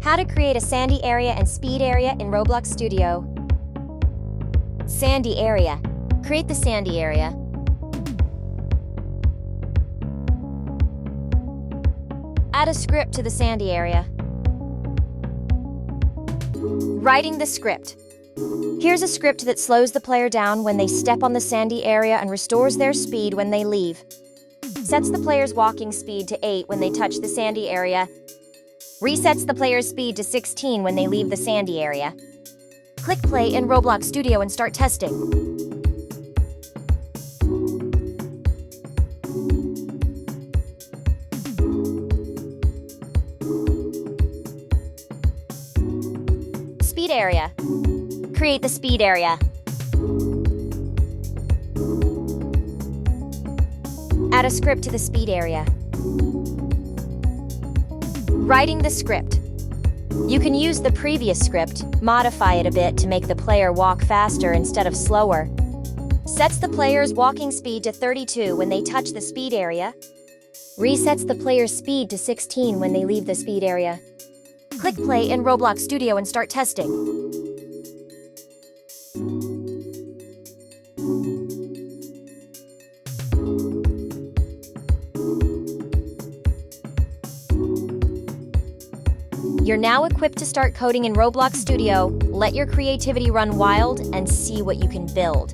How to create a sandy area and speed area in Roblox Studio. Sandy area. Create the sandy area. Add a script to the sandy area. Writing the script. Here's a script that slows the player down when they step on the sandy area and restores their speed when they leave. Sets the player's walking speed to 8 when they touch the sandy area. Resets the player's speed to 16 when they leave the sandy area. Click play in Roblox Studio and start testing. Speed area. Create the speed area. Add a script to the speed area. Writing the script. You can use the previous script, modify it a bit to make the player walk faster instead of slower. Sets the player's walking speed to 32 when they touch the speed area. Resets the player's speed to 16 when they leave the speed area. Click play in Roblox Studio and start testing. You're now equipped to start coding in Roblox Studio. Let your creativity run wild and see what you can build.